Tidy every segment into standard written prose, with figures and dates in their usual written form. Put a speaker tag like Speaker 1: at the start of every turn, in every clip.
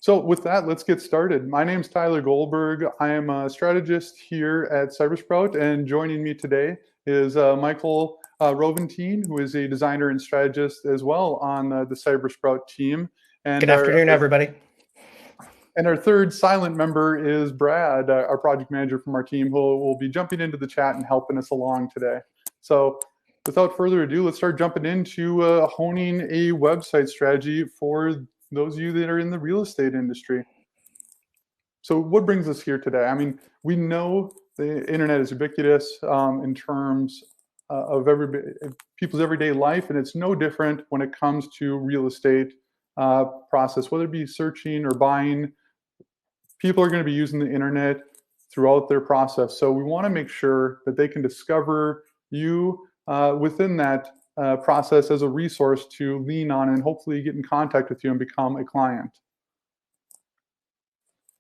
Speaker 1: So with that, let's get started. My name's Tyler Goldberg. I am a strategist here at CyberSprout, and joining me today is Michael Roventine, who is a designer and strategist as well on the CyberSprout team. And
Speaker 2: Good afternoon, everybody.
Speaker 1: And our third silent member is Brad, our project manager from our team, who will be jumping into the chat and helping us along today. So without further ado, let's start jumping into honing a website strategy for those of you that are in the real estate industry. So what brings us here today? I mean, we know the internet is ubiquitous in terms of people's everyday life, and it's no different when it comes to real estate process, whether it be searching or buying. People are going to be using the internet throughout their process. So we want to make sure that they can discover you within that process as a resource to lean on and hopefully get in contact with you and become a client.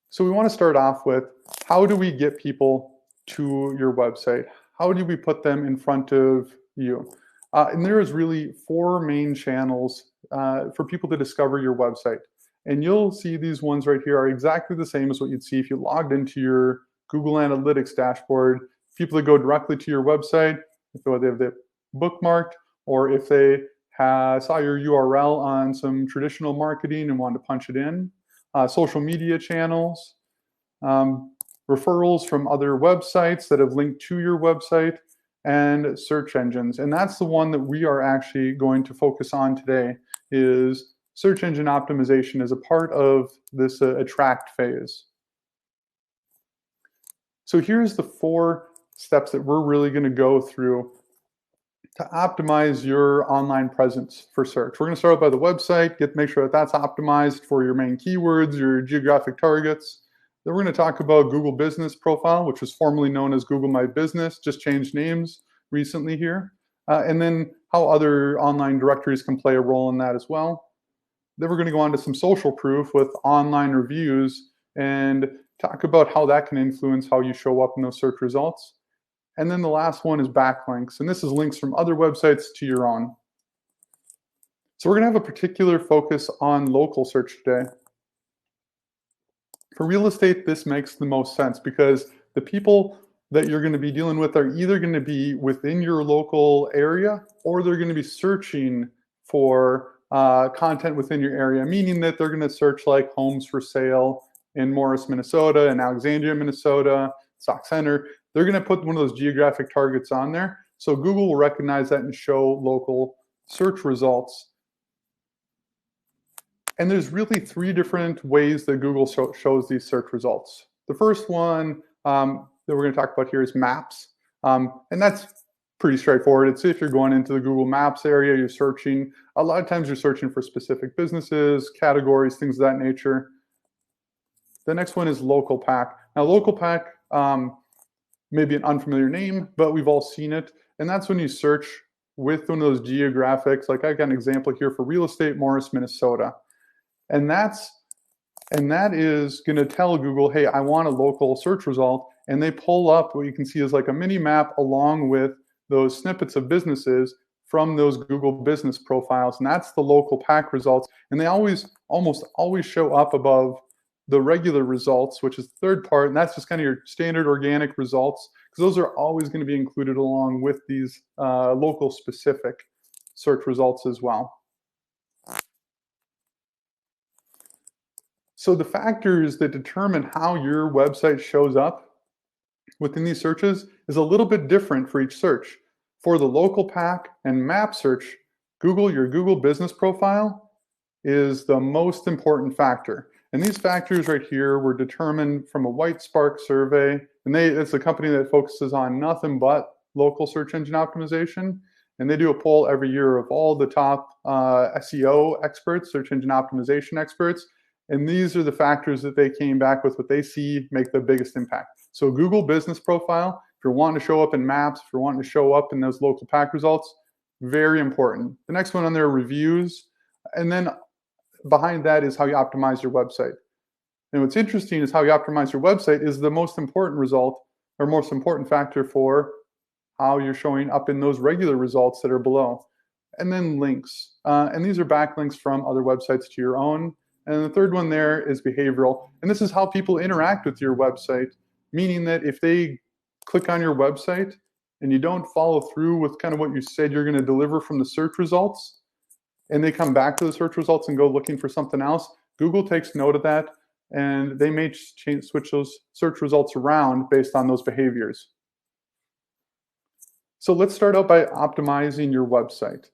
Speaker 1: So we want to start off with, how do we get people to your website? How do we put them in front of you? And there is really four main channels for people to discover your website. And you'll see these ones right here are exactly the same as what you'd see if you logged into your Google Analytics dashboard. People that go directly to your website, if they have it bookmarked, or if they saw your URL on some traditional marketing and wanted to punch it in. Social media channels, referrals from other websites that have linked to your website, and search engines. And that's the one that we are actually going to focus on today, is search engine optimization as a part of this attract phase. So here's the four steps that we're really going to go through to optimize your online presence for search. We're going to start out by the website, make sure that that's optimized for your main keywords, your geographic targets. Then we're going to talk about Google Business Profile, which was formerly known as Google My Business, just changed names recently here. And then how other online directories can play a role in that as well. Then we're going to go on to some social proof with online reviews and talk about how that can influence how you show up in those search results. And then the last one is backlinks, and this is links from other websites to your own. So we're going to have a particular focus on local search today. For real estate, this makes the most sense because the people that you're going to be dealing with are either going to be within your local area, or they're going to be searching for content within your area, meaning that they're going to search like homes for sale in Morris, Minnesota, and Alexandria, Minnesota, Sauk Center. They're going to put one of those geographic targets on there. So Google will recognize that and show local search results. And there's really three different ways that Google shows these search results. The first one that we're going to talk about here is maps. And that's pretty straightforward. It's if you're going into the Google Maps area, you're searching. A lot of times you're searching for specific businesses, categories, things of that nature. The next one is local pack. Now, local pack may be an unfamiliar name, but we've all seen it. And that's when you search with one of those geographics. Like I got an example here for real estate, Morris, Minnesota. And that is going to tell Google, hey, I want a local search result. And they pull up what you can see is like a mini map along with those snippets of businesses from those Google business profiles. And that's the local pack results. And they almost always show up above the regular results, which is the third part. And that's just kind of your standard organic results, because those are always going to be included along with these local specific search results as well. So the factors that determine how your website shows up within these searches is a little bit different for each search. For the local pack and map search, your Google business profile is the most important factor. And these factors right here were determined from a White Spark survey. And it's a company that focuses on nothing but local search engine optimization. And they do a poll every year of all the top SEO experts, search engine optimization experts. And these are the factors that they came back with, what they see make the biggest impact. So Google business profile, if you're wanting to show up in maps, if you're wanting to show up in those local pack results, very important. The next one on there, reviews. And then behind that is how you optimize your website. And what's interesting is how you optimize your website is the most important result, or most important factor for how you're showing up in those regular results that are below. And then links. And these are backlinks from other websites to your own. And the third one there is behavioral. And this is how people interact with your website, meaning that if they click on your website and you don't follow through with kind of what you said you're going to deliver from the search results, and they come back to the search results and go looking for something else, Google takes note of that, and they may switch those search results around based on those behaviors. So let's start out by optimizing your website.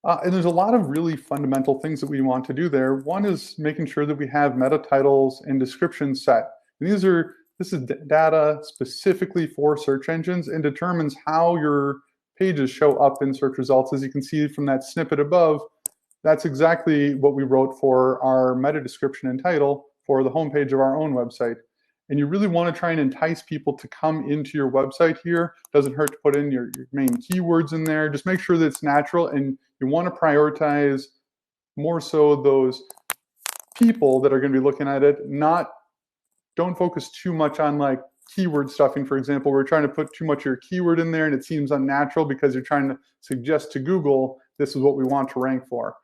Speaker 1: And there's a lot of really fundamental things that we want to do there. One is making sure that we have meta titles and descriptions set. And this is data specifically for search engines and determines how your pages show up in search results. As you can see from that snippet above, that's exactly what we wrote for our meta description and title for the homepage of our own website. And you really want to try and entice people to come into your website here. Doesn't hurt to put in your main keywords in there. Just make sure that it's natural, and you want to prioritize more so those people that are going to be looking at it. Don't focus too much on like keyword stuffing, for example. We're trying to put too much of your keyword in there and it seems unnatural because you're trying to suggest to Google, this is what we want to rank for.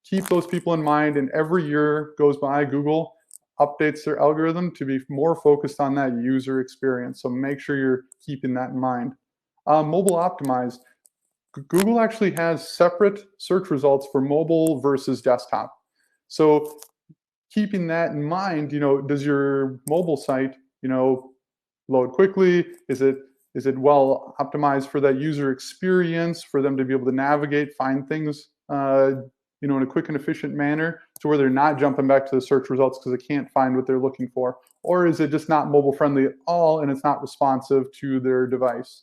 Speaker 1: Keep those people in mind, and every year goes by, Google updates their algorithm to be more focused on that user experience. So make sure you're keeping that in mind. Mobile optimized. Google actually has separate search results for mobile versus desktop. So keeping that in mind, does your mobile site, load quickly? Is it well optimized for that user experience, for them to be able to navigate, find things, in a quick and efficient manner, to where they're not jumping back to the search results because they can't find what they're looking for? Or is it just not mobile friendly at all and it's not responsive to their device?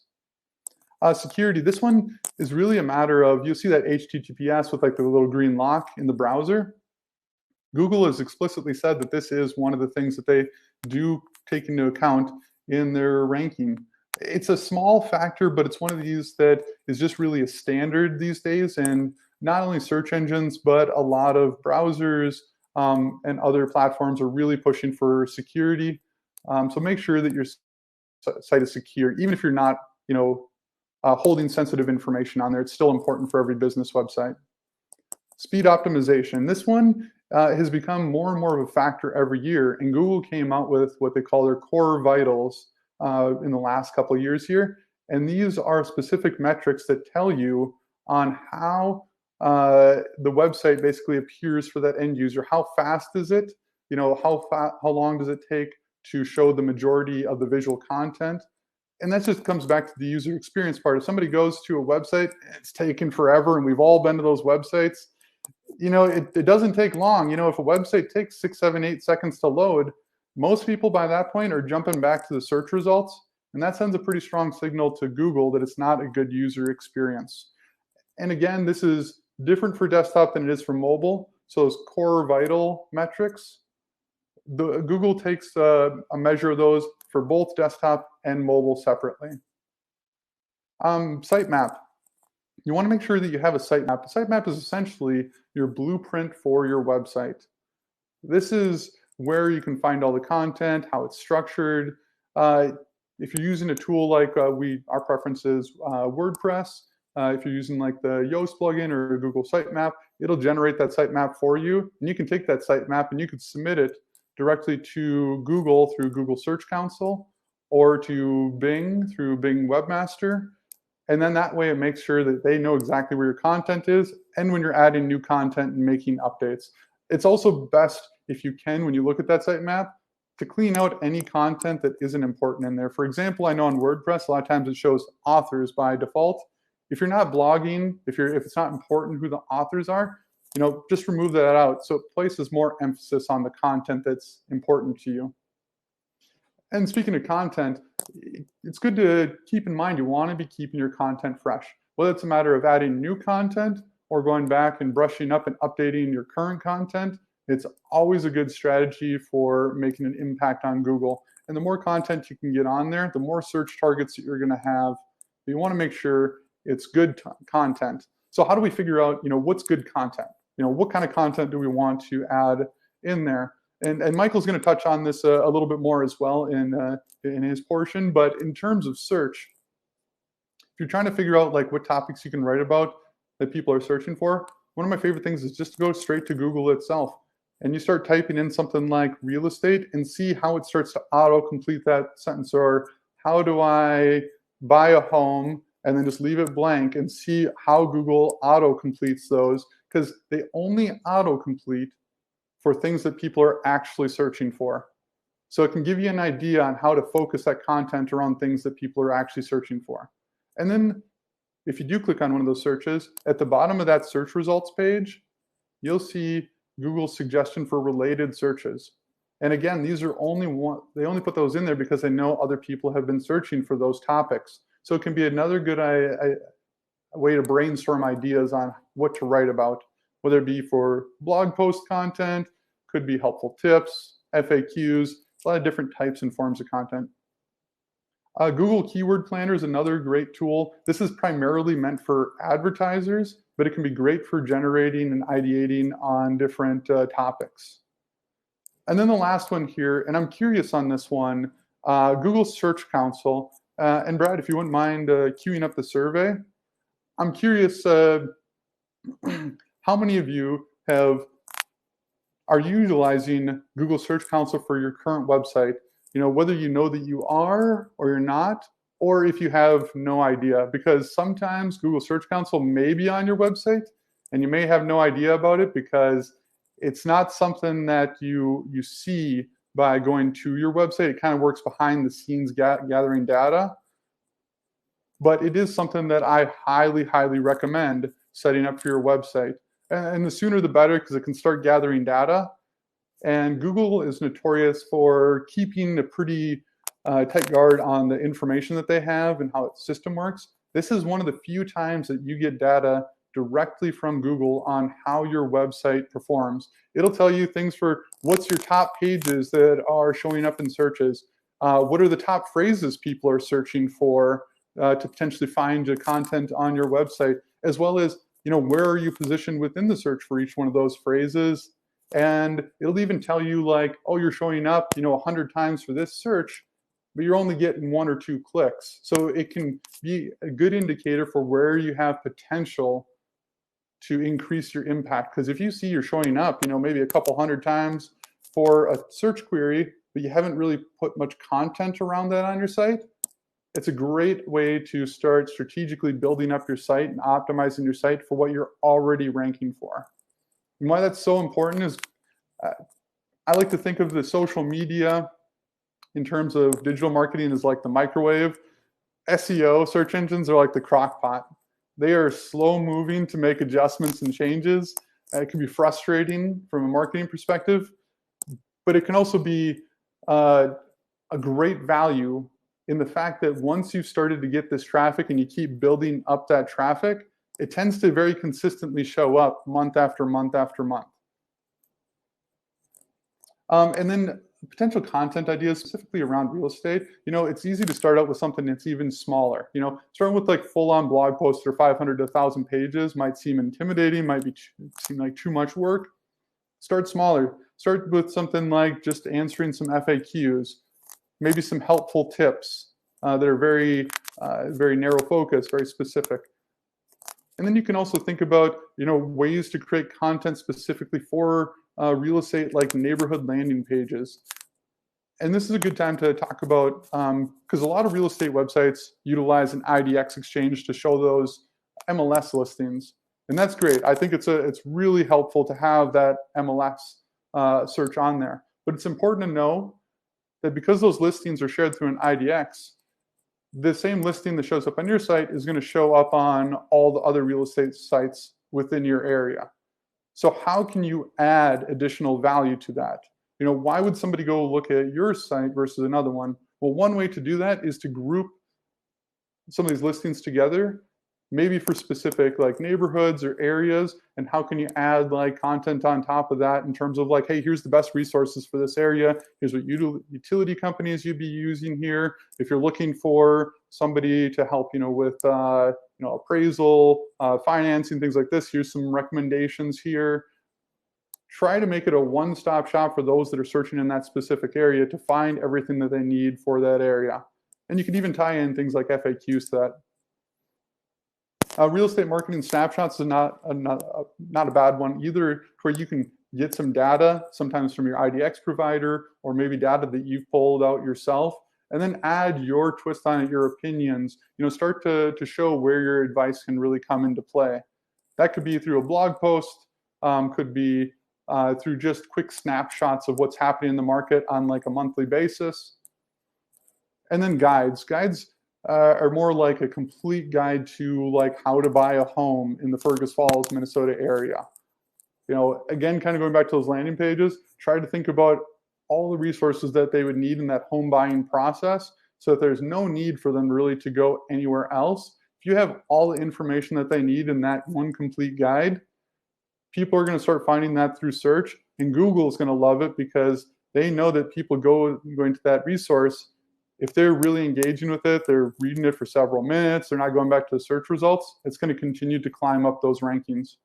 Speaker 1: Security, this one is really a matter of, you'll see that HTTPS with like the little green lock in the browser. Google has explicitly said that this is one of the things that they do take into account in their ranking. It's a small factor, but it's one of these that is just really a standard these days. And not only search engines, but a lot of browsers and other platforms are really pushing for security. So make sure that your site is secure, even if you're not, holding sensitive information on there. It's still important for every business website. Speed optimization. This one has become more and more of a factor every year, and Google came out with what they call their core vitals in the last couple of years here. And these are specific metrics that tell you on how the website basically appears for that end user. How fast is it? How long does it take to show the majority of the visual content? And that just comes back to the user experience part. If somebody goes to a website, it's taken forever, and we've all been to those websites. It doesn't take long. If a website takes 6, 7, 8 seconds to load, most people by that point are jumping back to the search results. And that sends a pretty strong signal to Google that it's not a good user experience. And again, this is different for desktop than it is for mobile. So those core vital metrics, Google takes a measure of those for both desktop and mobile separately. Sitemap. You want to make sure that you have a sitemap. A sitemap is essentially your blueprint for your website. This is where you can find all the content, how it's structured. If you're using a tool like our preference is WordPress, if you're using like the Yoast plugin or Google Sitemap, it'll generate that sitemap for you. And you can take that sitemap and you can submit it directly to Google through Google Search Console, or to Bing through Bing Webmaster. And then that way it makes sure that they know exactly where your content is and when you're adding new content and making updates. It's also best, if you can, when you look at that sitemap, to clean out any content that isn't important in there. For example, I know on WordPress, a lot of times it shows authors by default. If you're not blogging, if it's not important who the authors are, just remove that out, so it places more emphasis on the content that's important to you. And speaking of content, it's good to keep in mind you want to be keeping your content fresh. Whether it's a matter of adding new content or going back and brushing up and updating your current content, it's always a good strategy for making an impact on Google. And the more content you can get on there, the more search targets that you're going to have. But you want to make sure it's good content. So how do we figure out, what's good content? What kind of content do we want to add in there? And Michael's going to touch on this a little bit more as well in his portion. But in terms of search, if you're trying to figure out like what topics you can write about that people are searching for, one of my favorite things is just to go straight to Google itself. and you start typing in something like real estate and see how it starts to auto-complete that sentence, or how do I buy a home, and then just leave it blank and see how Google auto-completes those, because they only auto-complete for things that people are actually searching for. So it can give you an idea on how to focus that content around things that people are actually searching for. And then if you do click on one of those searches, at the bottom of that search results page, you'll see Google's suggestion for related searches. And again, these are they only put those in there because they know other people have been searching for those topics. So it can be another good way to brainstorm ideas on what to write about, whether it be for blog post content, could be helpful tips, FAQs, a lot of different types and forms of content. Google Keyword Planner is another great tool. This is primarily meant for advertisers, but it can be great for generating and ideating on different topics. And then the last one here, and I'm curious on this one, Google Search Console. And Brad, if you wouldn't mind queuing up the survey, I'm curious how many of you are utilizing Google Search Console for your current website? You know, whether you know that you are or you're not, or if you have no idea, because sometimes Google Search Console may be on your website and you may have no idea about it because it's not something that you see by going to your website. It kind of works behind the scenes gathering data. But it is something that I highly, highly recommend setting up for your website. And the sooner the better, because it can start gathering data. And Google is notorious for keeping a pretty tight guard on the information that they have and how its system works. This is one of the few times that you get data directly from Google on how your website performs. It'll tell you things for what's your top pages that are showing up in searches, what are the top phrases people are searching for to potentially find your content on your website, as well as, you know, where are you positioned within the search for each one of those phrases. And it'll even tell you like, oh, you're showing up, you know, 100 times for this search, but you're only getting 1 or 2 clicks. So it can be a good indicator for where you have potential to increase your impact. Because if you see you're showing up, you know, maybe a couple 100 times for a search query, but you haven't really put much content around that on your site, it's a great way to start strategically building up your site and optimizing your site for what you're already ranking for. And why that's so important is I like to think of the social media in terms of digital marketing as like the microwave. SEO, search engines, are like the crock pot. They are slow moving to make adjustments and changes. It can be frustrating from a marketing perspective, but it can also be a great value in the fact that once you've started to get this traffic and you keep building up that traffic, it tends to very consistently show up month after month after month. And then potential content ideas specifically around real estate. You know, it's easy to start out with something that's even smaller. You know, starting with like full-on blog posts or 500 to 1,000 pages might seem intimidating, might seem like too much work. Start smaller. Start with something like just answering some FAQs, maybe some helpful tips that are very narrow focus, very specific. And then you can also think about, you know, ways to create content specifically for real estate, like neighborhood landing pages. And this is a good time to talk about, because a lot of real estate websites utilize an IDX exchange to show those MLS listings. And that's great. I think it's really helpful to have that MLS search on there. But it's important to know that because those listings are shared through an IDX, the same listing that shows up on your site is going to show up on all the other real estate sites within your area. So how can you add additional value to that? You know, why would somebody go look at your site versus another one? Well, one way to do that is to group some of these listings together, maybe for specific like neighborhoods or areas, and how can you add like content on top of that in terms of like, hey, here's the best resources for this area. Here's what utility companies you'd be using here. If you're looking for somebody to help, you know, with appraisal, financing, things like this, here's some recommendations here. Try to make it a one-stop shop for those that are searching in that specific area to find everything that they need for that area. And you can even tie in things like FAQs to that. Real estate marketing snapshots is not a bad one either, where you can get some data, sometimes from your IDX provider, or maybe data that you've pulled out yourself, and then add your twist on it, your opinions. Start to show where your advice can really come into play. That could be through a blog post, could be through just quick snapshots of what's happening in the market on like a monthly basis. And then guides. Guides are more like a complete guide to like how to buy a home in the Fergus Falls, Minnesota area. Again, kind of going back to those landing pages, try to think about all the resources that they would need in that home buying process so that there's no need for them really to go anywhere else. If you have all the information that they need in that one complete guide, people are going to start finding that through search, and Google is going to love it because they know that people going to that resource, if they're really engaging with it, they're reading it for several minutes, they're not going back to the search results, it's going to continue to climb up those rankings.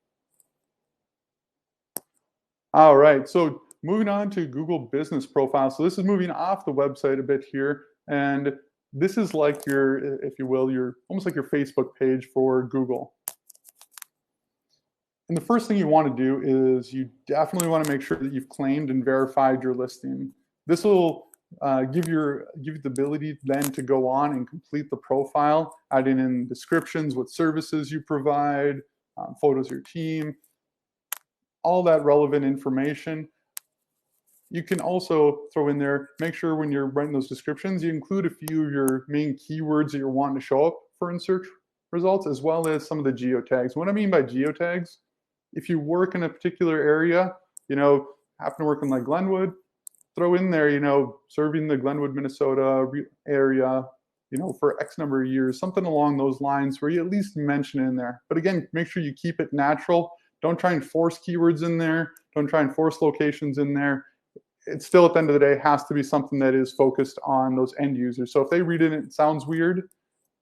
Speaker 1: All right, so moving on to Google Business Profile. So this is moving off the website a bit here, and this is like your, if you will, almost like your Facebook page for Google. And the first thing you want to do is you definitely want to make sure that you've claimed and verified your listing. This will give you the ability then to go on and complete the profile, adding in descriptions, what services you provide, photos of your team, all that relevant information. You can also throw in there, make sure when you're writing those descriptions, you include a few of your main keywords that you're wanting to show up for in search results, as well as some of the geotags. What I mean by geotags, if you work in a particular area, happen to work in like Glenwood, throw in there, serving the Glenwood, Minnesota area, for X number of years, something along those lines where you at least mention it in there. But again, make sure you keep it natural. Don't try and force keywords in there. Don't try and force locations in there. It still, at the end of the day, has to be something that is focused on those end users. So if they read it and it sounds weird,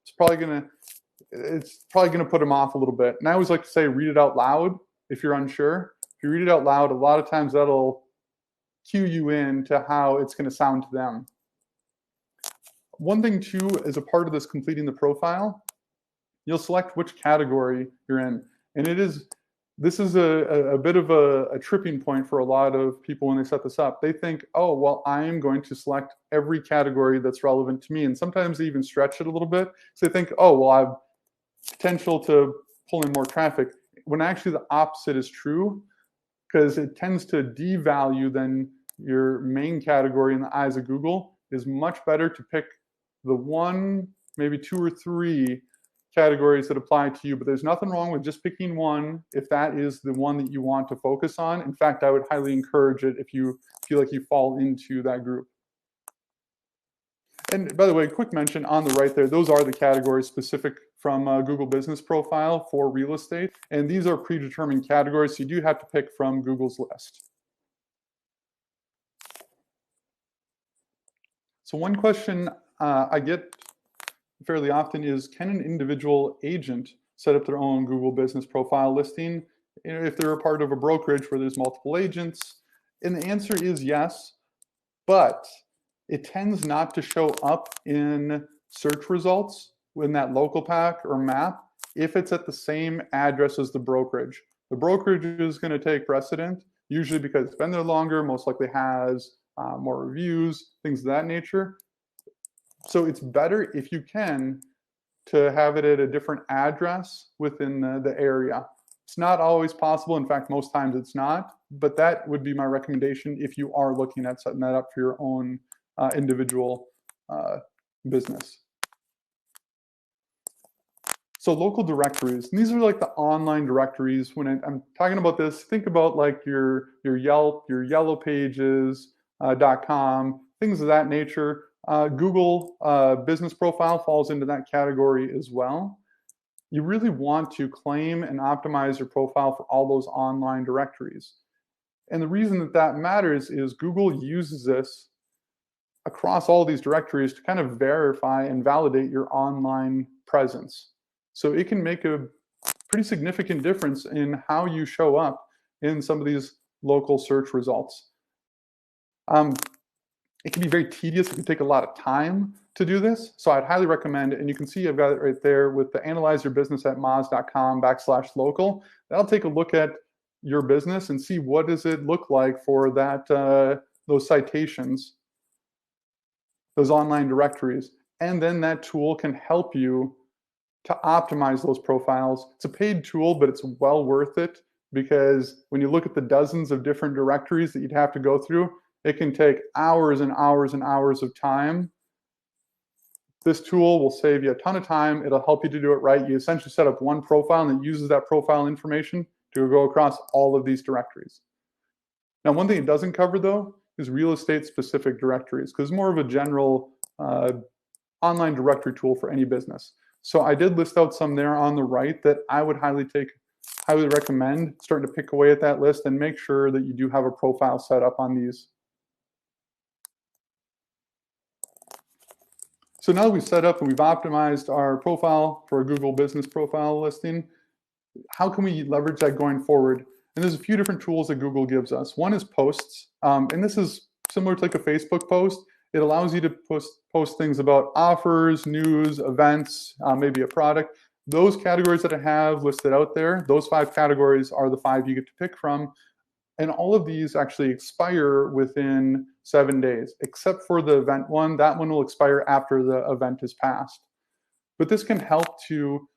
Speaker 1: it's probably gonna put them off a little bit. And I always like to say, read it out loud if you're unsure. If you read it out loud, a lot of times that'll cue you in to how it's going to sound to them. One thing too, as a part of this completing the profile, you'll select which category you're in. And this is a bit of a tripping point for a lot of people when they set this up. They think, oh, well, I am going to select every category that's relevant to me. And sometimes they even stretch it a little bit. So they think, oh, well, I have potential to pull in more traffic. When actually the opposite is true, because it tends to devalue then your main category in the eyes of Google. Is much better to pick the one, maybe two or three categories that apply to you, but there's nothing wrong with just picking one if that is the one that you want to focus on. In fact, I would highly encourage it if you feel like you fall into that group. And by the way, quick mention on the right there, those are the categories specific from Google Business Profile for real estate. And these are predetermined categories, so you do have to pick from Google's list. So one question I get fairly often is, can an individual agent set up their own Google Business Profile listing if they're a part of a brokerage where there's multiple agents? And the answer is yes, but it tends not to show up in search results in that local pack or map if it's at the same address as the brokerage. The brokerage is going to take precedent, usually because it's been there longer, most likely has more reviews, things of that nature. So it's better if you can to have it at a different address within the area. It's not always possible. In fact, most times it's not, but that would be my recommendation if you are looking at setting that up for your own individual business. So local directories, and these are like the online directories. When I'm talking about this, think about like your Yelp, your Yellow Pages.com, things of that nature. Google Business Profile falls into that category as well. You really want to claim and optimize your profile for all those online directories. And the reason that that matters is Google uses this across all these directories to kind of verify and validate your online presence. So it can make a pretty significant difference in how you show up in some of these local search results. It can be very tedious. It can take a lot of time to do this. So I'd highly recommend, and you can see I've got it right there with the analyze your business at moz.com/local. That'll take a look at your business and see what does it look like for that those citations, those online directories. And then that tool can help you to optimize those profiles. It's a paid tool, but it's well worth it, because when you look at the dozens of different directories that you'd have to go through, it can take hours and hours and hours of time. This tool will save you a ton of time. It'll help you to do it right. You essentially set up one profile and it uses that profile information to go across all of these directories. Now, one thing it doesn't cover, though, is real estate specific directories, because it's more of a general online directory tool for any business. So I did list out some there on the right that I would highly recommend starting to pick away at that list and make sure that you do have a profile set up on these. So now that we've set up and we've optimized our profile for a Google Business Profile listing, how can we leverage that going forward? And there's a few different tools that Google gives us. One is posts, and this is similar to like a Facebook post. It allows you to post things about offers, news, events, maybe a product. Those categories that I have listed out there, those 5 categories are the 5 you get to pick from. And all of these actually expire within 7 days, except for the event one. That one will expire after the event is passed. But this can help to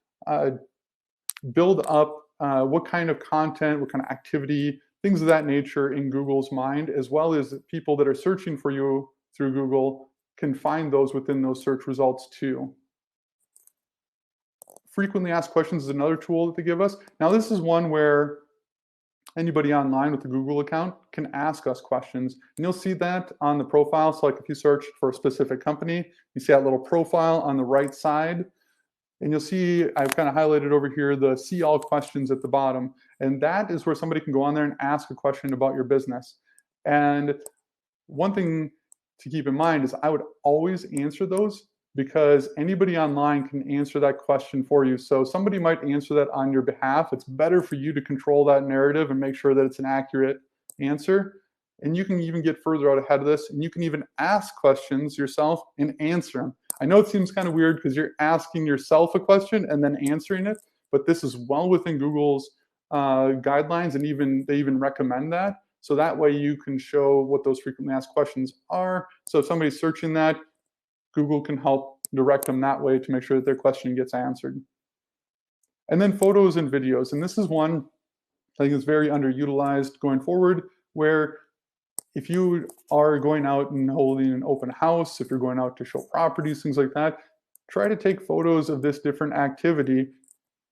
Speaker 1: build up what kind of content, what kind of activity, things of that nature in Google's mind, as well as people that are searching for you through Google can find those within those search results too. Frequently asked questions is another tool that they give us. Now, this is one where anybody online with a Google account can ask us questions. And you'll see that on the profile. So like if you search for a specific company, you see that little profile on the right side. And you'll see I've kind of highlighted over here the see all questions at the bottom. And that is where somebody can go on there and ask a question about your business. And one thing to keep in mind is I would always answer those, because anybody online can answer that question for you. So somebody might answer that on your behalf. It's better for you to control that narrative and make sure that it's an accurate answer. And you can even get further out ahead of this, and you can even ask questions yourself and answer them. I know it seems kind of weird because you're asking yourself a question and then answering it, but this is well within Google's guidelines, and they even recommend that. So that way you can show what those frequently asked questions are. So if somebody's searching that, Google can help direct them that way to make sure that their question gets answered. And then photos and videos. And this is one I think is very underutilized going forward, where if you are going out and holding an open house, if you're going out to show properties, things like that, try to take photos of this different activity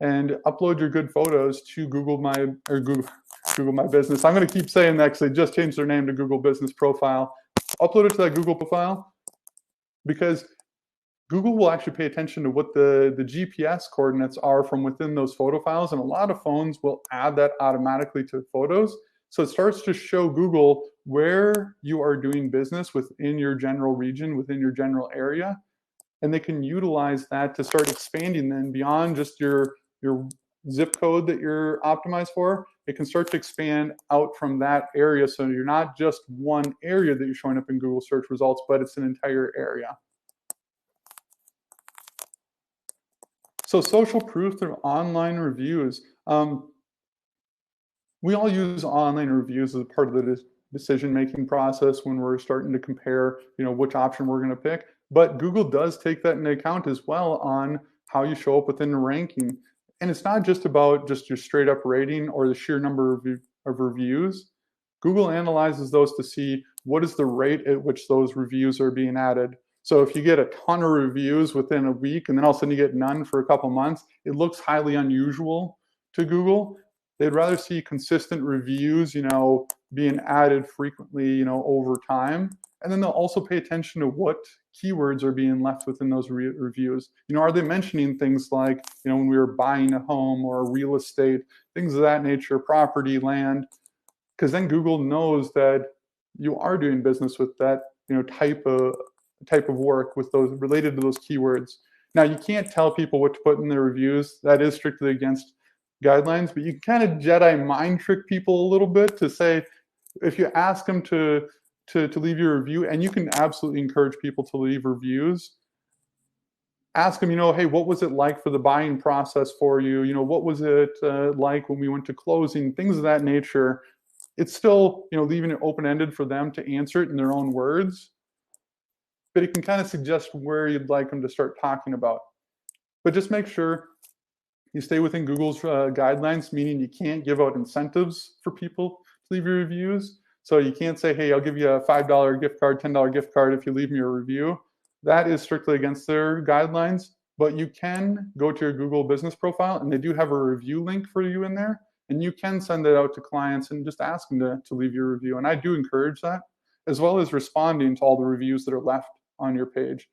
Speaker 1: and upload your good photos to Google My Business. I'm going to keep saying that because they just changed their name to Google Business Profile. Upload it to that Google profile, because Google will actually pay attention to what the GPS coordinates are from within those photo files, and a lot of phones will add that automatically to photos. So it starts to show Google where you are doing business within your general region, within your general area, and they can utilize that to start expanding then beyond just your zip code that you're optimized for. It can start to expand out from that area, so you're not just one area that you're showing up in Google search results, but it's an entire area. So social proof through online reviews. We all use online reviews as a part of the decision-making process when we're starting to compare, which option we're going to pick. But Google does take that into account as well on how you show up within the ranking. And it's not just about just your straight up rating or the sheer number of reviews. Google analyzes those to see what is the rate at which those reviews are being added. So if you get a ton of reviews within a week and then all of a sudden you get none for a couple months, it looks highly unusual to Google. They'd rather see consistent reviews, being added frequently, over time. And then they'll also pay attention to what keywords are being left within those reviews. Are they mentioning things like, when we were buying a home or real estate, things of that nature, property, land? Because then Google knows that you are doing business with that, type of work with those related to those keywords. Now, you can't tell people what to put in their reviews. That is strictly against guidelines, but you can kind of Jedi mind trick people a little bit to say, if you ask them to leave your review, and you can absolutely encourage people to leave reviews, ask them, hey, what was it like for the buying process for you? What was it like when we went to closing? Things of that nature. It's still, leaving it open-ended for them to answer it in their own words, but it can kind of suggest where you'd like them to start talking about. But just make sure you stay within Google's guidelines, meaning you can't give out incentives for people to leave your reviews. So you can't say, hey, I'll give you a $5 gift card, $10 gift card if you leave me a review. That is strictly against their guidelines, but you can go to your Google business profile, and they do have a review link for you in there, and you can send it out to clients and just ask them to leave your review. And I do encourage that, as well as responding to all the reviews that are left on your page.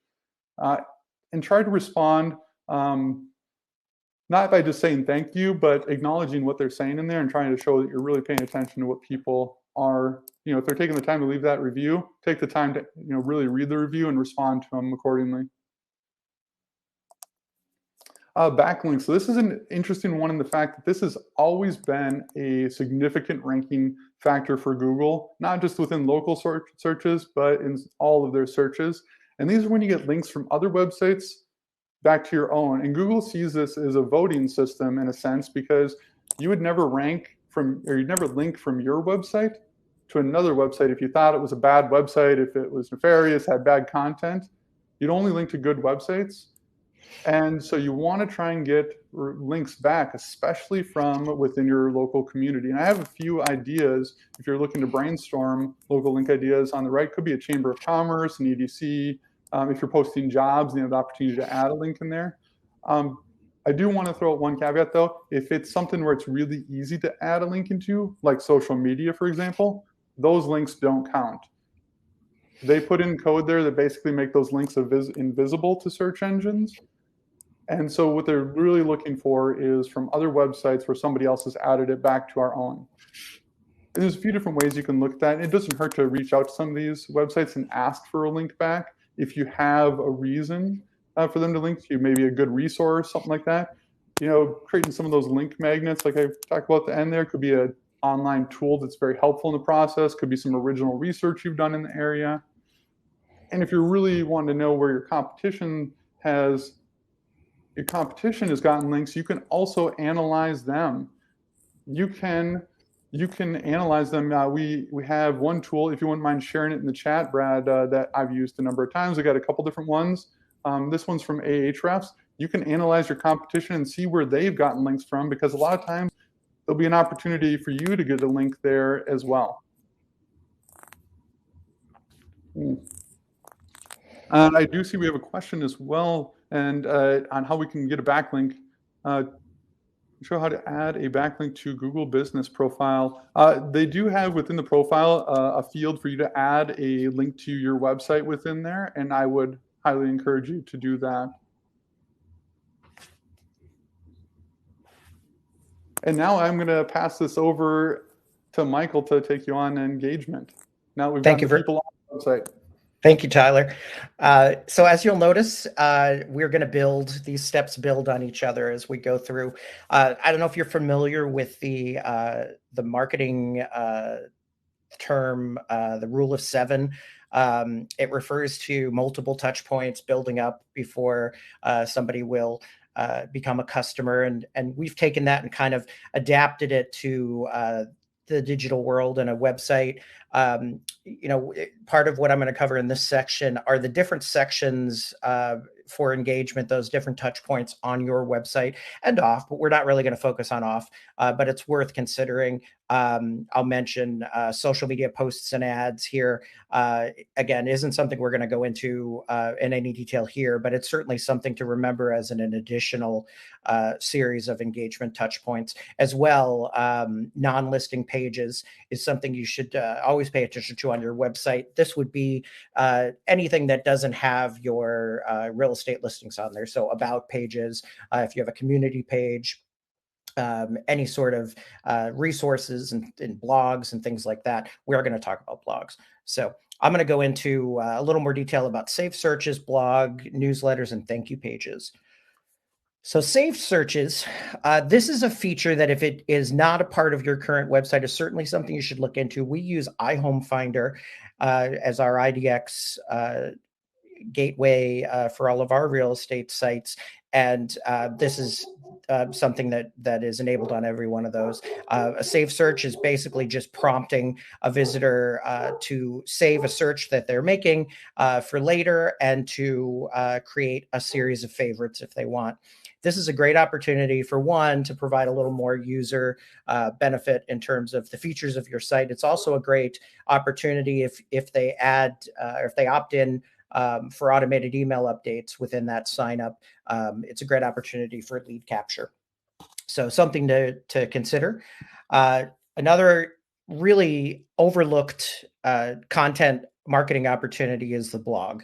Speaker 1: And try to respond not by just saying thank you, but acknowledging what they're saying in there and trying to show that you're really paying attention to what people are, if they're taking the time to leave that review, take the time to, really read the review and respond to them accordingly. Backlinks. So this is an interesting one in the fact that this has always been a significant ranking factor for Google, not just within local searches, but in all of their searches. And these are when you get links from other websites back to your own. And Google sees this as a voting system in a sense, because you would never rank from, or you'd never link from your website to another website if you thought it was a bad website, if it was nefarious, had bad content. You'd only link to good websites. And so you want to try and get links back, especially from within your local community. And I have a few ideas if you're looking to brainstorm local link ideas. On the right could be a Chamber of Commerce, an EDC. If you're posting jobs, you have the opportunity to add a link in there. I do want to throw out one caveat though. If it's something where it's really easy to add a link into, like social media, for example, those links don't count. They put in code there that basically make those links invisible to search engines. And so what they're really looking for is from other websites where somebody else has added it back to our own. And there's a few different ways you can look at that. It doesn't hurt to reach out to some of these websites and ask for a link back if you have a reason for them to link to you, maybe a good resource, something like that. Creating some of those link magnets, like I talked about at the end there, could be an online tool that's very helpful in the process, could be some original research you've done in the area. And if you're really wanting to know where your competition has gotten links, you can also analyze them. You can analyze them. We have one tool, if you wouldn't mind sharing it in the chat, Brad, that I've used a number of times. I got a couple different ones. This one's from Ahrefs. You can analyze your competition and see where they've gotten links from, because a lot of times there'll be an opportunity for you to get a link there as well. And I do see we have a question as well, and on how we can get a backlink. Show how to add a backlink to Google Business Profile. They do have within the profile a field for you to add a link to your website within there, and I would highly encourage you to do that. And now I'm going to pass this over to Michael to take you on engagement. Now we've got the people on the website.
Speaker 2: Thank you, Tyler. So as you'll notice, we're going to build, these steps build on each other as we go through. I don't know if you're familiar with the marketing term, the rule of 7. It refers to multiple touch points building up before somebody will become a customer. And we've taken that and kind of adapted it to the digital world and a website. Part of what I'm going to cover in this section are the different sections for engagement, those different touch points on your website and off, but we're not really going to focus on off, but it's worth considering. I'll mention social media posts and ads here. Again, isn't something we're going to go into in any detail here, but it's certainly something to remember as an additional series of engagement touch points. As well, non-listing pages is something you should always pay attention to on your website. This would be anything that doesn't have your real estate listings on there. So about pages, if you have a community page, any sort of resources and blogs and things like that. We are going to talk about blogs. So I'm going to go into a little more detail about saved searches, blog, newsletters, and thank you pages. So saved searches, this is a feature that if it is not a part of your current website is certainly something you should look into. We use iHome Finder as our IDX gateway for all of our real estate sites. And this is something that is enabled on every one of those. A save search is basically just prompting a visitor to save a search that they're making for later, and to create a series of favorites if they want. This is a great opportunity for one to provide a little more user benefit in terms of the features of your site. It's also a great opportunity if they add or if they opt in for automated email updates within that sign up. It's a great opportunity for lead capture. So something to consider. Another really overlooked content marketing opportunity is the blog.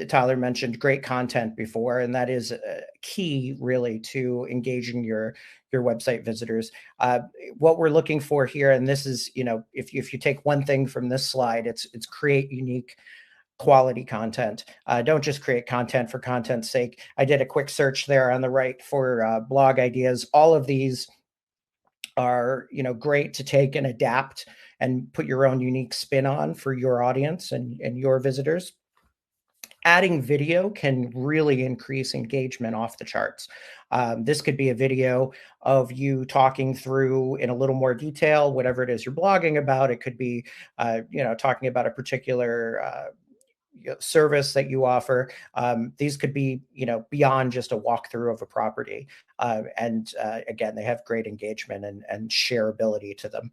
Speaker 2: Tyler mentioned great content before, and that is key really to engaging your website visitors. What we're looking for here, and this is, if you take one thing from this slide, it's create unique quality content. Don't just create content for content's sake. I did a quick search there on the right for blog ideas. All of these are great to take and adapt and put your own unique spin on for your audience and your visitors. Adding video can really increase engagement off the charts. This could be a video of you talking through in a little more detail whatever it is you're blogging about. It could be talking about a particular service that you offer. These could be, beyond just a walkthrough of a property. And again, they have great engagement and shareability to them.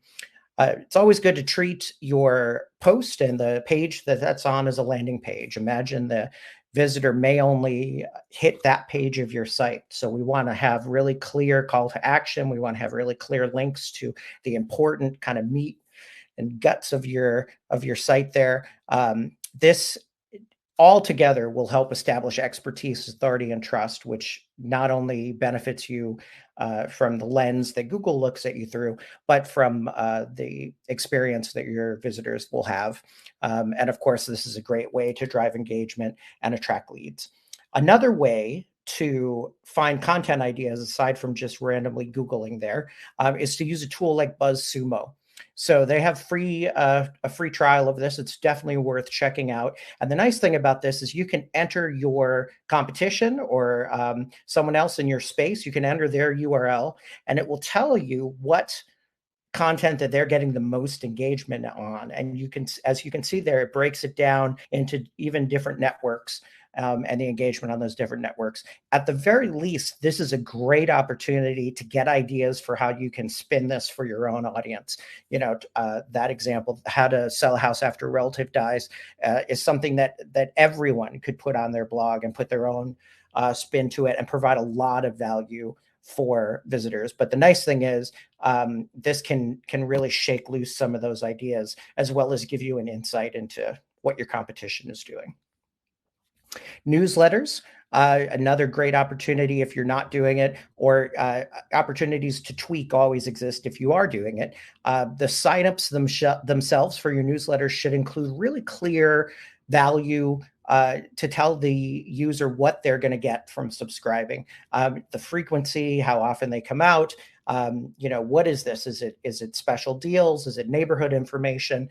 Speaker 2: It's always good to treat your post and the page that's on as a landing page. Imagine the visitor may only hit that page of your site. So we want to have really clear call to action. We want to have really clear links to the important kind of meat and guts of your site there. This all together will help establish expertise, authority, and trust, which not only benefits you from the lens that Google looks at you through, but from the experience that your visitors will have. And of course, this is a great way to drive engagement and attract leads. Another way to find content ideas, aside from just randomly Googling there, is to use a tool like BuzzSumo. So they have a free trial of this. It's definitely worth checking out. And the nice thing about this is you can enter your competition or someone else in your space. You can enter their URL, and it will tell you what content that they're getting the most engagement on. And as you can see there, it breaks it down into even different networks. And the engagement on those different networks. At the very least, this is a great opportunity to get ideas for how you can spin this for your own audience. That example, how to sell a house after a relative dies, is something that everyone could put on their blog and put their own spin to it and provide a lot of value for visitors. But the nice thing is this can really shake loose some of those ideas, as well as give you an insight into what your competition is doing. Newsletters, another great opportunity if you're not doing it, or opportunities to tweak always exist if you are doing it. The signups themselves for your newsletters should include really clear value to tell the user what they're going to get from subscribing. The frequency, how often they come out. What is this? Is it special deals? Is it neighborhood information?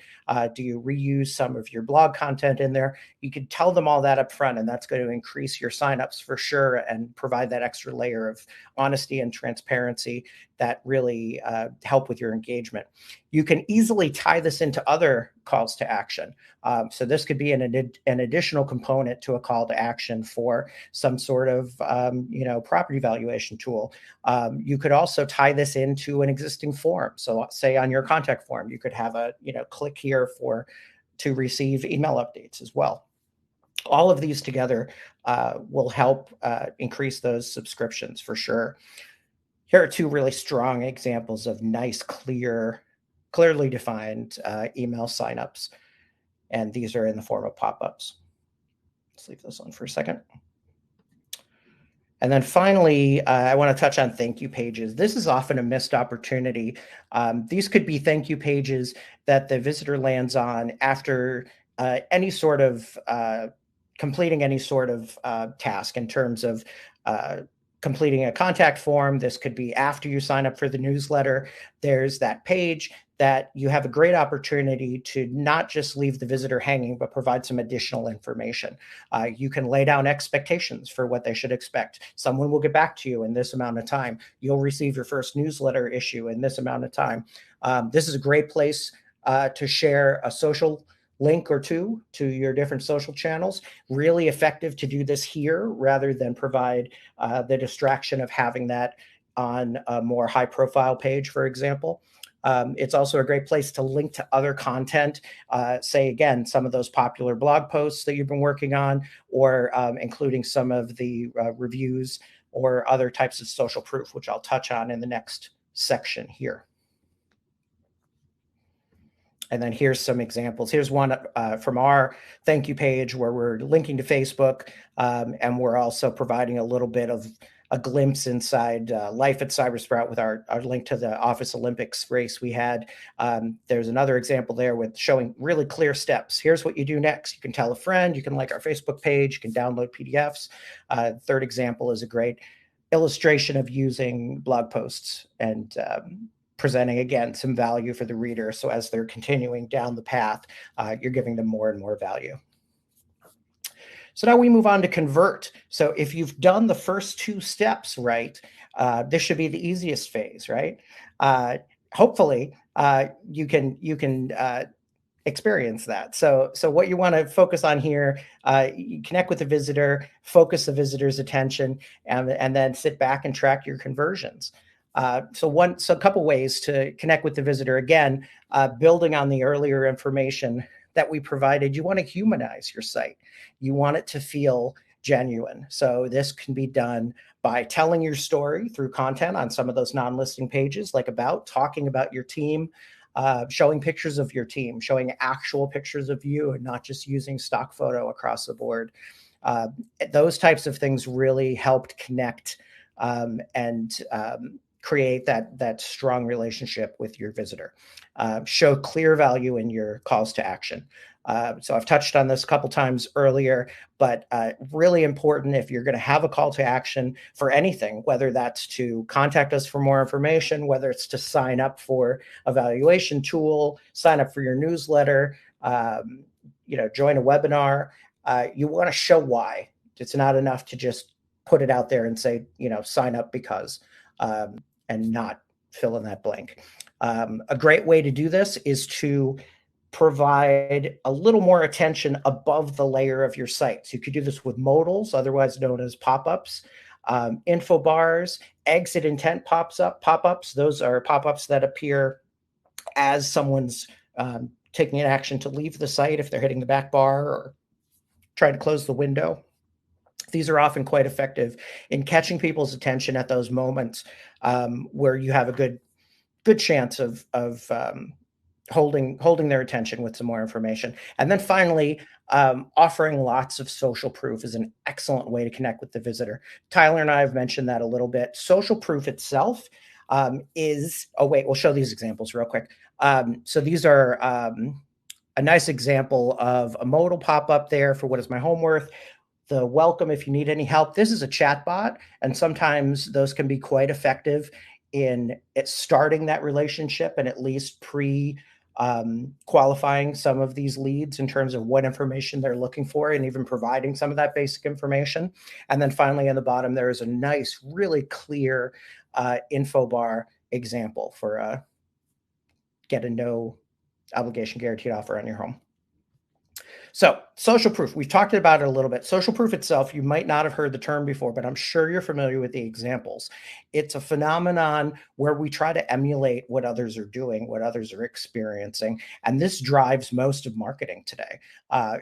Speaker 2: Do you reuse some of your blog content in there? You could tell them all that up front, and that's going to increase your signups for sure and provide that extra layer of honesty and transparency that really help with your engagement. You can easily tie this into other calls to action. So this could be an additional component to a call to action for some sort of property valuation tool. You could also tie this into an existing form. So say on your contact form, you could have a click here to receive email updates as well. All of these together will help increase those subscriptions for sure. Here are two really strong examples of nice, clearly defined email signups. And these are in the form of pop-ups. Let's leave this on for a second. And then finally, I want to touch on thank you pages. This is often a missed opportunity. These could be thank you pages that the visitor lands on after any sort of completing any sort of task in terms of completing a contact form. This could be after you sign up for the newsletter. There's that page that you have a great opportunity to not just leave the visitor hanging, but provide some additional information. You can lay down expectations for what they should expect. Someone will get back to you in this amount of time. You'll receive your first newsletter issue in this amount of time. This is a great place to share a social link or two to your different social channels. Really effective to do this here rather than provide the distraction of having that on a more high profile page, for example. It's also a great place to link to other content, say, again, some of those popular blog posts that you've been working on, or including some of the reviews or other types of social proof, which I'll touch on in the next section here. And then here's some examples. Here's one from our thank you page where we're linking to Facebook, and we're also providing a little bit of a glimpse inside life at CyberSprout with our link to the Office Olympics race we had. There's another example there with showing really clear steps. Here's what you do next. You can tell a friend, you can like our Facebook page, you can download PDFs. Third example is a great illustration of using blog posts and presenting, again, some value for the reader. So as they're continuing down the path, you're giving them more and more value. So now we move on to convert. So if you've done the first two steps right, this should be the easiest phase, right? Hopefully, you can experience that. So what you want to focus on here, you connect with the visitor, focus the visitor's attention, and then sit back and track your conversions. So a couple ways to connect with the visitor. Again, building on the earlier information that we provided, you want to humanize your site. You want it to feel genuine. So this can be done by telling your story through content on some of those non-listing pages, like talking about your team, showing pictures of your team, showing actual pictures of you, and not just using stock photo across the board. Those types of things really helped connect and create that strong relationship with your visitor. Show clear value in your calls to action. So I've touched on this a couple times earlier, but really important if you're going to have a call to action for anything, whether that's to contact us for more information, whether it's to sign up for a valuation tool, sign up for your newsletter, join a webinar. You want to show why. It's not enough to just put it out there and say, sign up because, and not fill in that blank. A great way to do this is to provide a little more attention above the layer of your site. So you could do this with modals, otherwise known as pop-ups, info bars, exit intent pop-ups. Those are pop-ups that appear as someone's taking an action to leave the site, if they're hitting the back bar or trying to close the window. These are often quite effective in catching people's attention at those moments where you have a good chance of holding their attention with some more information. And then finally, offering lots of social proof is an excellent way to connect with the visitor. Tyler and I have mentioned that a little bit. Social proof itself we'll show these examples real quick. So these are a nice example of a modal pop-up there for what is my home worth. The welcome if you need any help. This is a chat bot, and sometimes those can be quite effective in starting that relationship and at least qualifying some of these leads in terms of what information they're looking for, and even providing some of that basic information. And then finally, on the bottom, there is a nice, really clear info bar example for get a no obligation guaranteed offer on your home. So social proof, we've talked about it a little bit. Social proof itself, you might not have heard the term before, but I'm sure you're familiar with the examples. It's a phenomenon where we try to emulate what others are doing, what others are experiencing. And this drives most of marketing today.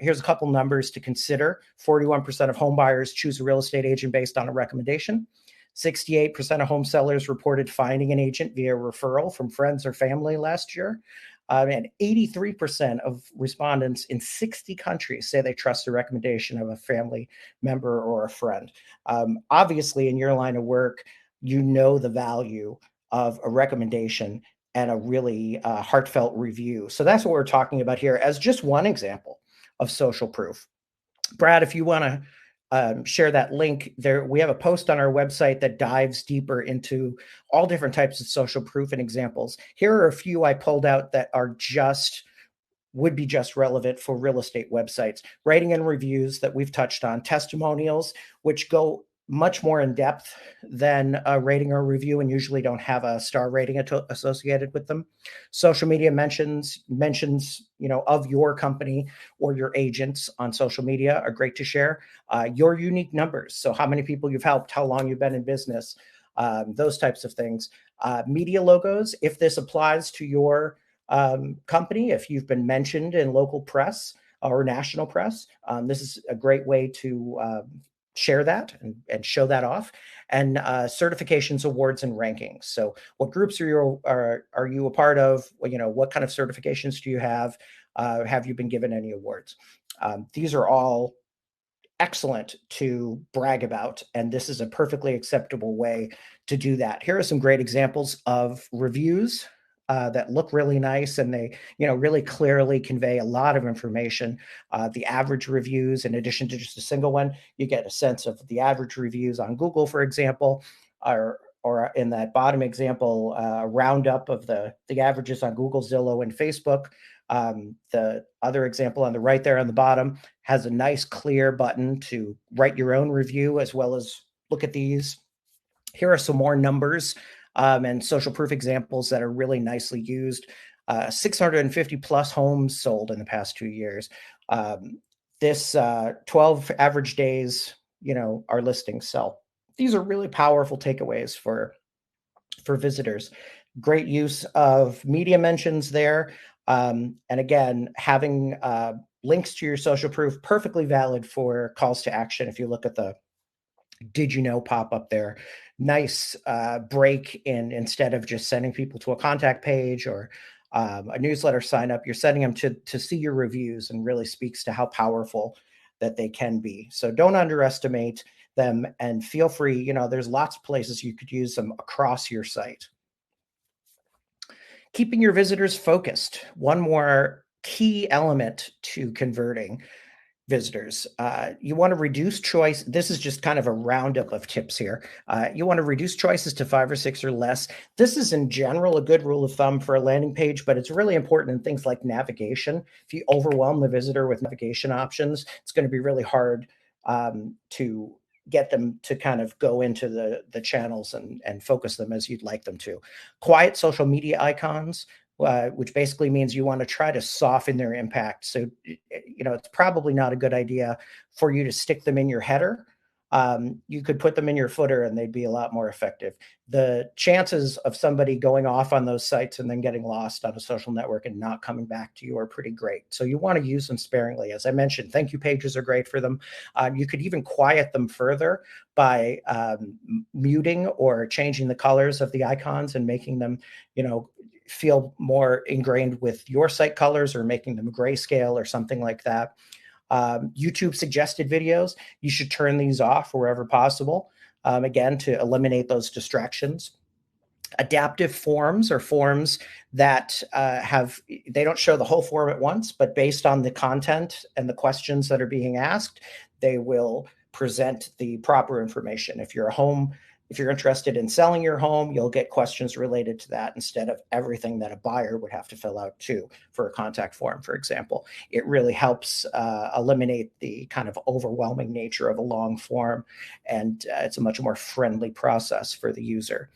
Speaker 2: Here's a couple numbers to consider. 41% of home buyers choose a real estate agent based on a recommendation. 68% of home sellers reported finding an agent via referral from friends or family last year. And 83% of respondents in 60 countries say they trust the recommendation of a family member or a friend. Obviously, in your line of work, you know the value of a recommendation and a really heartfelt review. So that's what we're talking about here as just one example of social proof. Brad, if you want to share that link there. We have a post on our website that dives deeper into all different types of social proof and examples. Here are a few I pulled out that are would be just relevant for real estate websites. Rating and reviews that we've touched on, testimonials, which go much more in depth than a rating or review and usually don't have a star rating associated with them. Social media mentions, of your company or your agents on social media are great to share. Your unique numbers, so how many people you've helped, how long you've been in business, those types of things. Media logos, if this applies to your company, if you've been mentioned in local press or national press, this is a great way to share that and show that off. And certifications, awards, and rankings. So what groups are you a part of? What kind of certifications do you have? Have you been given any awards? These are all excellent to brag about, and this is a perfectly acceptable way to do that. Here are some great examples of reviews that look really nice, and they really clearly convey a lot of information. The average reviews, in addition to just a single one, you get a sense of the average reviews on Google, for example, or in that bottom example, a roundup of the averages on Google, Zillow, and Facebook. The other example on the right there on the bottom has a nice clear button to write your own review as well as look at these. Here are some more numbers and social proof examples that are really nicely used. 650 plus homes sold in the past 2 years. This 12 average days, our listings sell. These are really powerful takeaways for visitors. Great use of media mentions there. And again, having links to your social proof, perfectly valid for calls to action. If you look at the did you know pop up there, nice break in, instead of just sending people to a contact page or a newsletter sign up, you're sending them to see your reviews, and really speaks to how powerful that they can be. So don't underestimate them, and feel free, there's lots of places you could use them across your site. Keeping your visitors focused. One more key element to converting visitors. You want to reduce choice. This is just kind of a roundup of tips here. You want to reduce choices to 5 or 6 or less. This is in general a good rule of thumb for a landing page, but it's really important in things like navigation. If you overwhelm the visitor with navigation options, it's going to be really hard to get them to kind of go into the channels and focus them as you'd like them to. Quiet social media icons, which basically means you want to try to soften their impact. So, it's probably not a good idea for you to stick them in your header. You could put them in your footer and they'd be a lot more effective. The chances of somebody going off on those sites and then getting lost on a social network and not coming back to you are pretty great. So you want to use them sparingly. As I mentioned, thank you pages are great for them. You could even quiet them further by muting or changing the colors of the icons and making them, feel more ingrained with your site colors, or making them grayscale or something like that. YouTube suggested videos, you should turn these off wherever possible, again, to eliminate those distractions. Adaptive forms, or forms that they don't show the whole form at once, but based on the content and the questions that are being asked, they will present the proper information. If you're interested in selling your home, you'll get questions related to that instead of everything that a buyer would have to fill out too for a contact form, for example. It really helps eliminate the kind of overwhelming nature of a long form, and it's a much more friendly process for the user.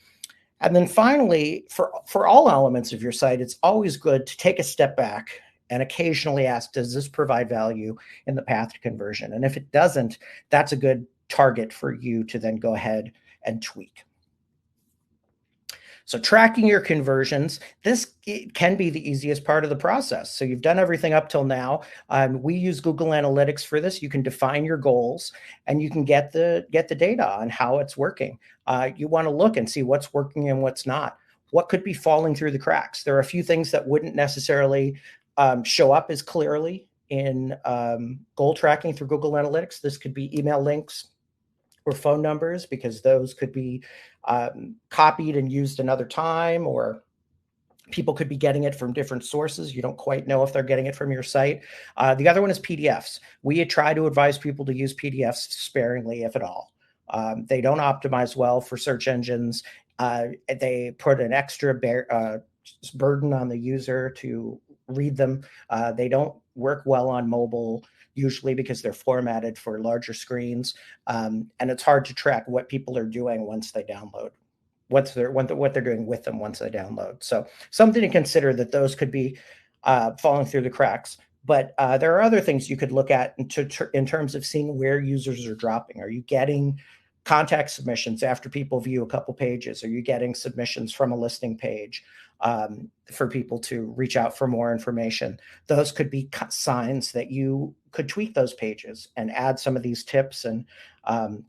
Speaker 2: And then finally, for all elements of your site, it's always good to take a step back and occasionally ask, does this provide value in the path to conversion? And if it doesn't, that's a good target for you to then go ahead and tweak. So tracking your conversions, this can be the easiest part of the process. So you've done everything up till now. We use Google Analytics for this. You can define your goals and you can get the data on how it's working. You want to look and see what's working and what's not. What could be falling through the cracks? There are a few things that wouldn't necessarily show up as clearly in goal tracking through Google Analytics. This could be email links or phone numbers, because those could be copied and used another time, or People could be getting it from different sources. You don't quite know if they're getting it from your site. The other one is PDFs. We try to advise people to use PDFs sparingly, if at all. They don't optimize well for search engines. They put an extra burden on the user to read them. They don't work well on mobile, usually because they're formatted for larger screens. And it's hard to track what people are doing once they download, what they're doing with them once they download. So something to consider, that those could be falling through the cracks. But there are other things you could look at in terms of seeing where users are dropping. Are you getting contact submissions after people view a couple pages? Are you getting submissions from a listing page for people to reach out for more information? Those could be signs that you could tweak those pages and add some of these tips and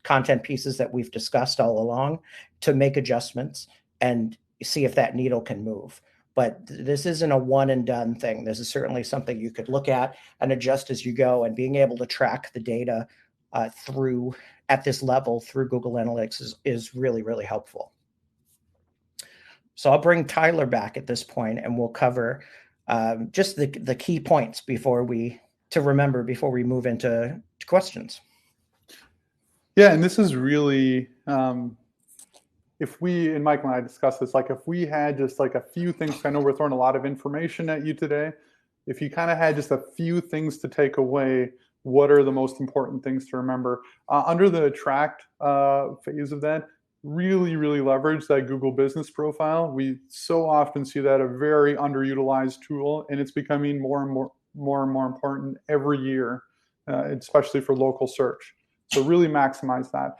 Speaker 2: content pieces that we've discussed all along to make adjustments and see if that needle can move. But this isn't a one and done thing. This is certainly something you could look at and adjust as you go, and being able to track the data through at this level through Google Analytics is really, really helpful. So I'll bring Tyler back at this point, and we'll cover just the key points to remember before we move into questions.
Speaker 1: Yeah, and this is really, if we, and Michael and I discussed this, like if we had just like a few things, I know we're throwing a lot of information at you today. If you kind of had just a few things to take away, what are the most important things to remember? Under the tracked phase of that, really, really leverage that Google Business Profile. We so often see that a very underutilized tool, and it's becoming more and more important every year, especially for local search. So really maximize that.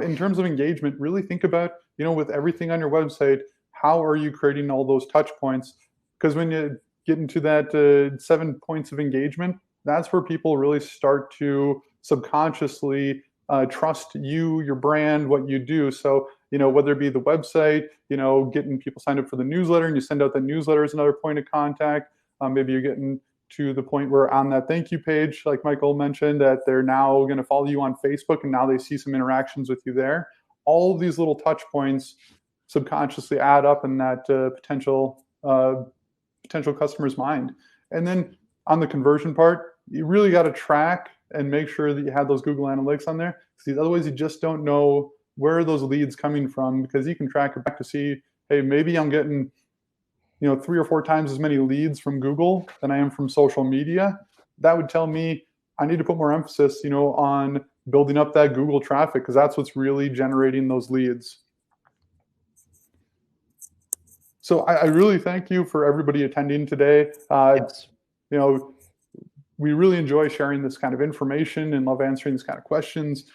Speaker 1: In terms of engagement, really think about, with everything on your website, how are you creating all those touch points? Because when you get into that 7 points of engagement, that's where people really start to subconsciously trust you, your brand, what you do. So, whether it be the website, getting people signed up for the newsletter, and you send out the newsletter as another point of contact. Maybe you're getting to the point where on that thank you page, like Michael mentioned, that they're now going to follow you on Facebook, and now they see some interactions with you there. All of these little touch points subconsciously add up in that potential customer's mind. And then on the conversion part, you really got to track and make sure that you have those Google Analytics on there, because otherwise you just don't know where are those leads coming from, because you can track it back to see, hey, maybe I'm getting 3 or 4 times as many leads from Google than I am from social media. That would tell me I need to put more emphasis, on building up that Google traffic, because that's what's really generating those leads. So I really thank you for everybody attending today.
Speaker 2: Yes.
Speaker 1: We really enjoy sharing this kind of information and love answering these kind of questions.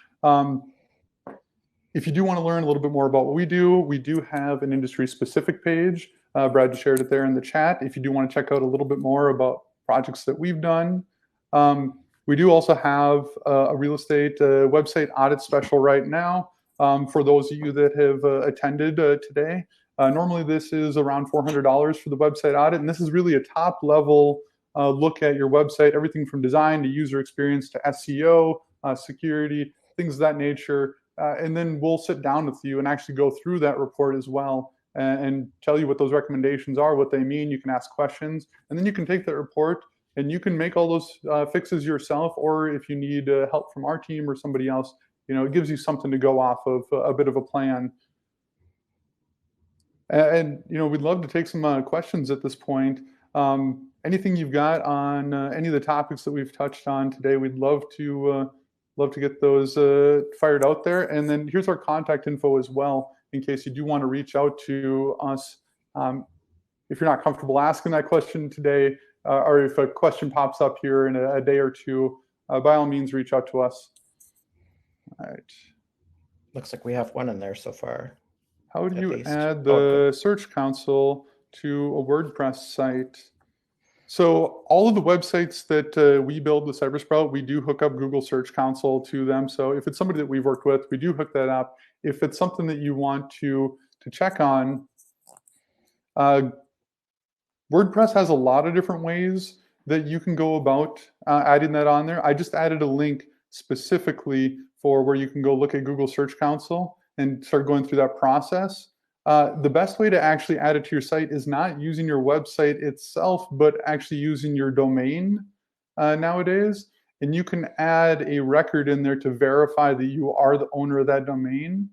Speaker 1: If you do want to learn a little bit more about what we do have an industry-specific page. Brad just shared it there in the chat. If you do want to check out a little bit more about projects that we've done. We do also have a real estate website audit special right now for those of you that have attended today. Normally this is around $400 for the website audit, and this is really a top level look at your website, everything from design to user experience to SEO, security, things of that nature. And then we'll sit down with you and actually go through that report as well and tell you what those recommendations are, what they mean. You can ask questions, and then you can take that report and you can make all those fixes yourself, or if you need help from our team or somebody else, it gives you something to go off of, a bit of a plan. And we'd love to take some questions at this point. Anything you've got on any of the topics that we've touched on today, we'd love to get those fired out there. And then here's our contact info as well, in case you do want to reach out to us. If you're not comfortable asking that question today, or if a question pops up here in a day or two, by all means, reach out to us. All right.
Speaker 2: Looks like we have one in there so far.
Speaker 1: How do you add the Search Console to a WordPress site? So all of the websites that we build with CYBErsprout, we do hook up Google Search Console to them. So if it's somebody that we've worked with, we do hook that up. If it's something that you want to check on, WordPress has a lot of different ways that you can go about adding that on there. I just added a link specifically for where you can go look at Google Search Console and start going through that process. The best way to actually add it to your site is not using your website itself, but actually using your domain nowadays. And you can add a record in there to verify that you are the owner of that domain.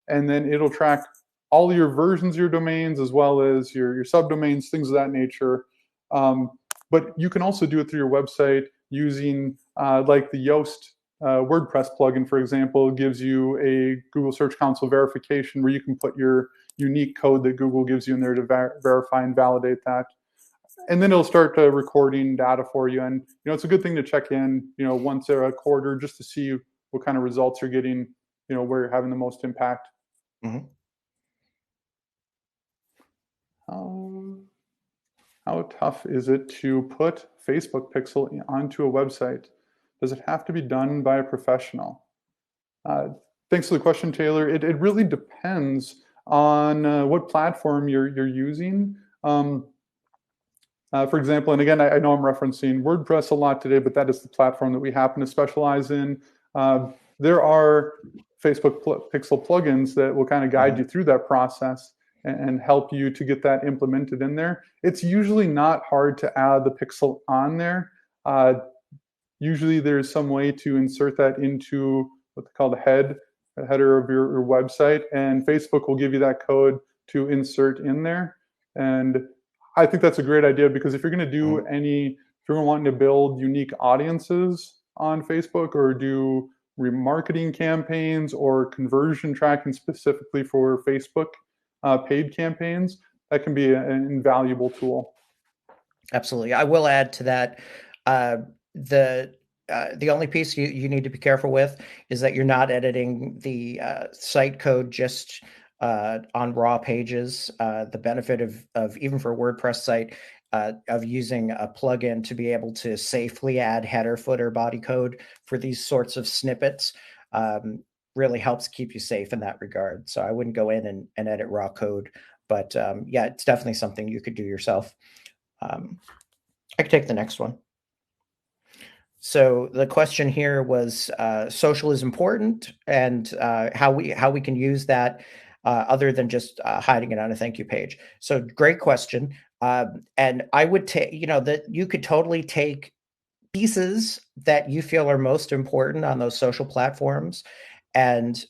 Speaker 1: And then it'll track all your versions of your domains as well as your subdomains, things of that nature. But you can also do it through your website using like the Yoast WordPress plugin, for example, gives you a Google Search Console verification where you can put your unique code that Google gives you in there to verify and validate that. And then it'll start recording data for you. And it's a good thing to check in, once a quarter just to see what kind of results you're getting, where you're having the most impact.
Speaker 2: Mm-hmm.
Speaker 1: How tough is it to put Facebook Pixel onto a website? Does it have to be done by a professional? Thanks for the question, Taylor. It really depends on what platform you're using. For example, and again, I know I'm referencing WordPress a lot today, but that is the platform that we happen to specialize in. There are Facebook Pixel plugins that will kind of guide you through that process and help you to get that implemented in there. It's usually not hard to add the pixel on there. Usually there's some way to insert that into what they call the header of your website, and Facebook will give you that code to insert in there. And I think that's a great idea, because if you're going to do if you're wanting to build unique audiences on Facebook or do remarketing campaigns or conversion tracking specifically for Facebook paid campaigns, that can be an invaluable tool.
Speaker 2: Absolutely. I will add to that. The only piece you need to be careful with is that you're not editing the site code just on raw pages. The benefit of even for a WordPress site of using a plugin to be able to safely add header, footer, body code for these sorts of snippets really helps keep you safe in that regard. So I wouldn't go in and edit raw code, but yeah, it's definitely something you could do yourself. I could take the next one. So the question here was social is important, and how we can use that other than just hiding it on a thank you page. So great question. And I would take, that you could totally take pieces that you feel are most important on those social platforms and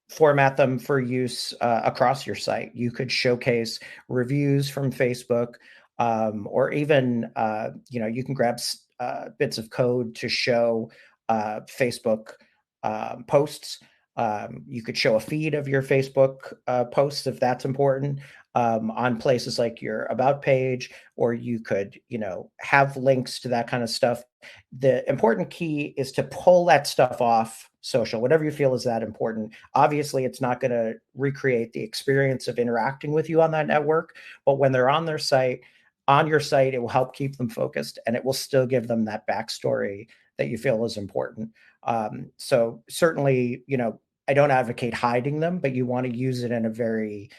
Speaker 2: format them for use across your site. You could showcase reviews from Facebook, or even, you can grab bits of code to show Facebook posts. You could show a feed of your Facebook posts if that's important on places like your About page, or you could, have links to that kind of stuff. The important key is to pull that stuff off social, whatever you feel is that important. Obviously, it's not going to recreate the experience of interacting with you on that network, but when they're on your site, it will help keep them focused, and it will still give them that backstory that you feel is important. So certainly, I don't advocate hiding them, but you want to use it in a very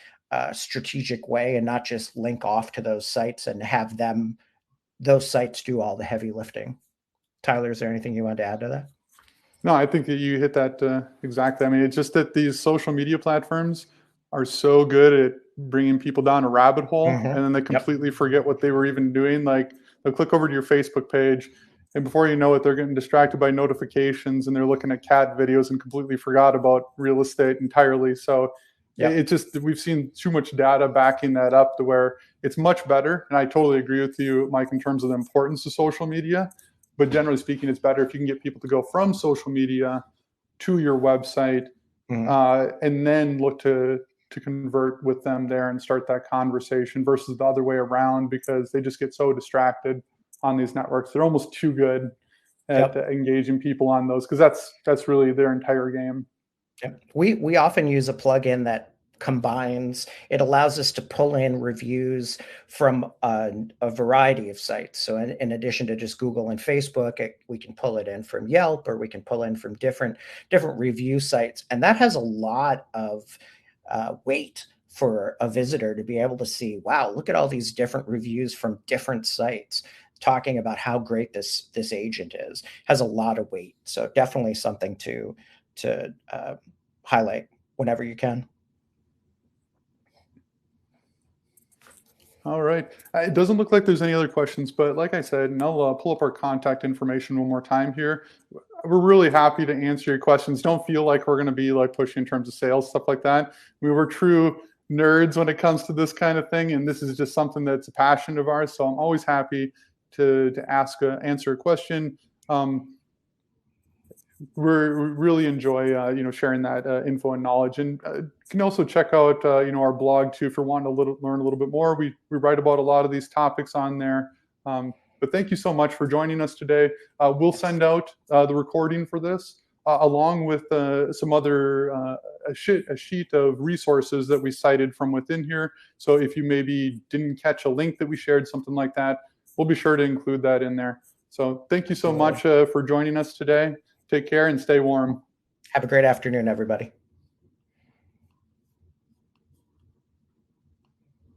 Speaker 2: strategic way and not just link off to those sites and have those sites do all the heavy lifting. Tyler, is there anything you want to add to that?
Speaker 1: No, I think that you hit that exactly. I mean, it's just that these social media platforms are so good at bringing people down a rabbit hole, and then they completely forget what they were even doing. Like, they'll click over to your Facebook page, and before you know it, they're getting distracted by notifications, and they're looking at cat videos and completely forgot about real estate entirely. So it just, we've seen too much data backing that up to where it's much better. And I totally agree with you, Mike, in terms of the importance of social media. But generally speaking, it's better if you can get people to go from social media to your website, and then look to convert with them there and start that conversation versus the other way around, because they just get so distracted on these networks. They're almost too good at engaging people on those, because that's really their entire game.
Speaker 2: We often use a plugin that combines, it allows us to pull in reviews from a variety of sites. So in addition to just Google and Facebook, we can pull it in from Yelp, or we can pull in from different review sites. And that has a lot of weight for a visitor to be able to see, wow, look at all these different reviews from different sites talking about how great this agent is. Has a lot of weight. So definitely something to highlight whenever you can.
Speaker 1: All right. It doesn't look like there's any other questions, but like I said, and I'll pull up our contact information one more time here. We're really happy to answer your questions. Don't feel like we're going to be like pushing in terms of sales, stuff like that. We were true nerds when it comes to this kind of thing, and this is just something that's a passion of ours. So I'm always happy to answer a question. We really enjoy sharing that info and knowledge, and you can also check out our blog too if you're wanting to learn a little bit more. We write about a lot of these topics on there. But thank you so much for joining us today. We'll send out the recording for this along with some other a sheet of resources that we cited from within here. So if you maybe didn't catch a link that we shared, something like that, we'll be sure to include that in there. So thank you so much for joining us today. Take care and stay warm.
Speaker 2: Have a great afternoon, everybody.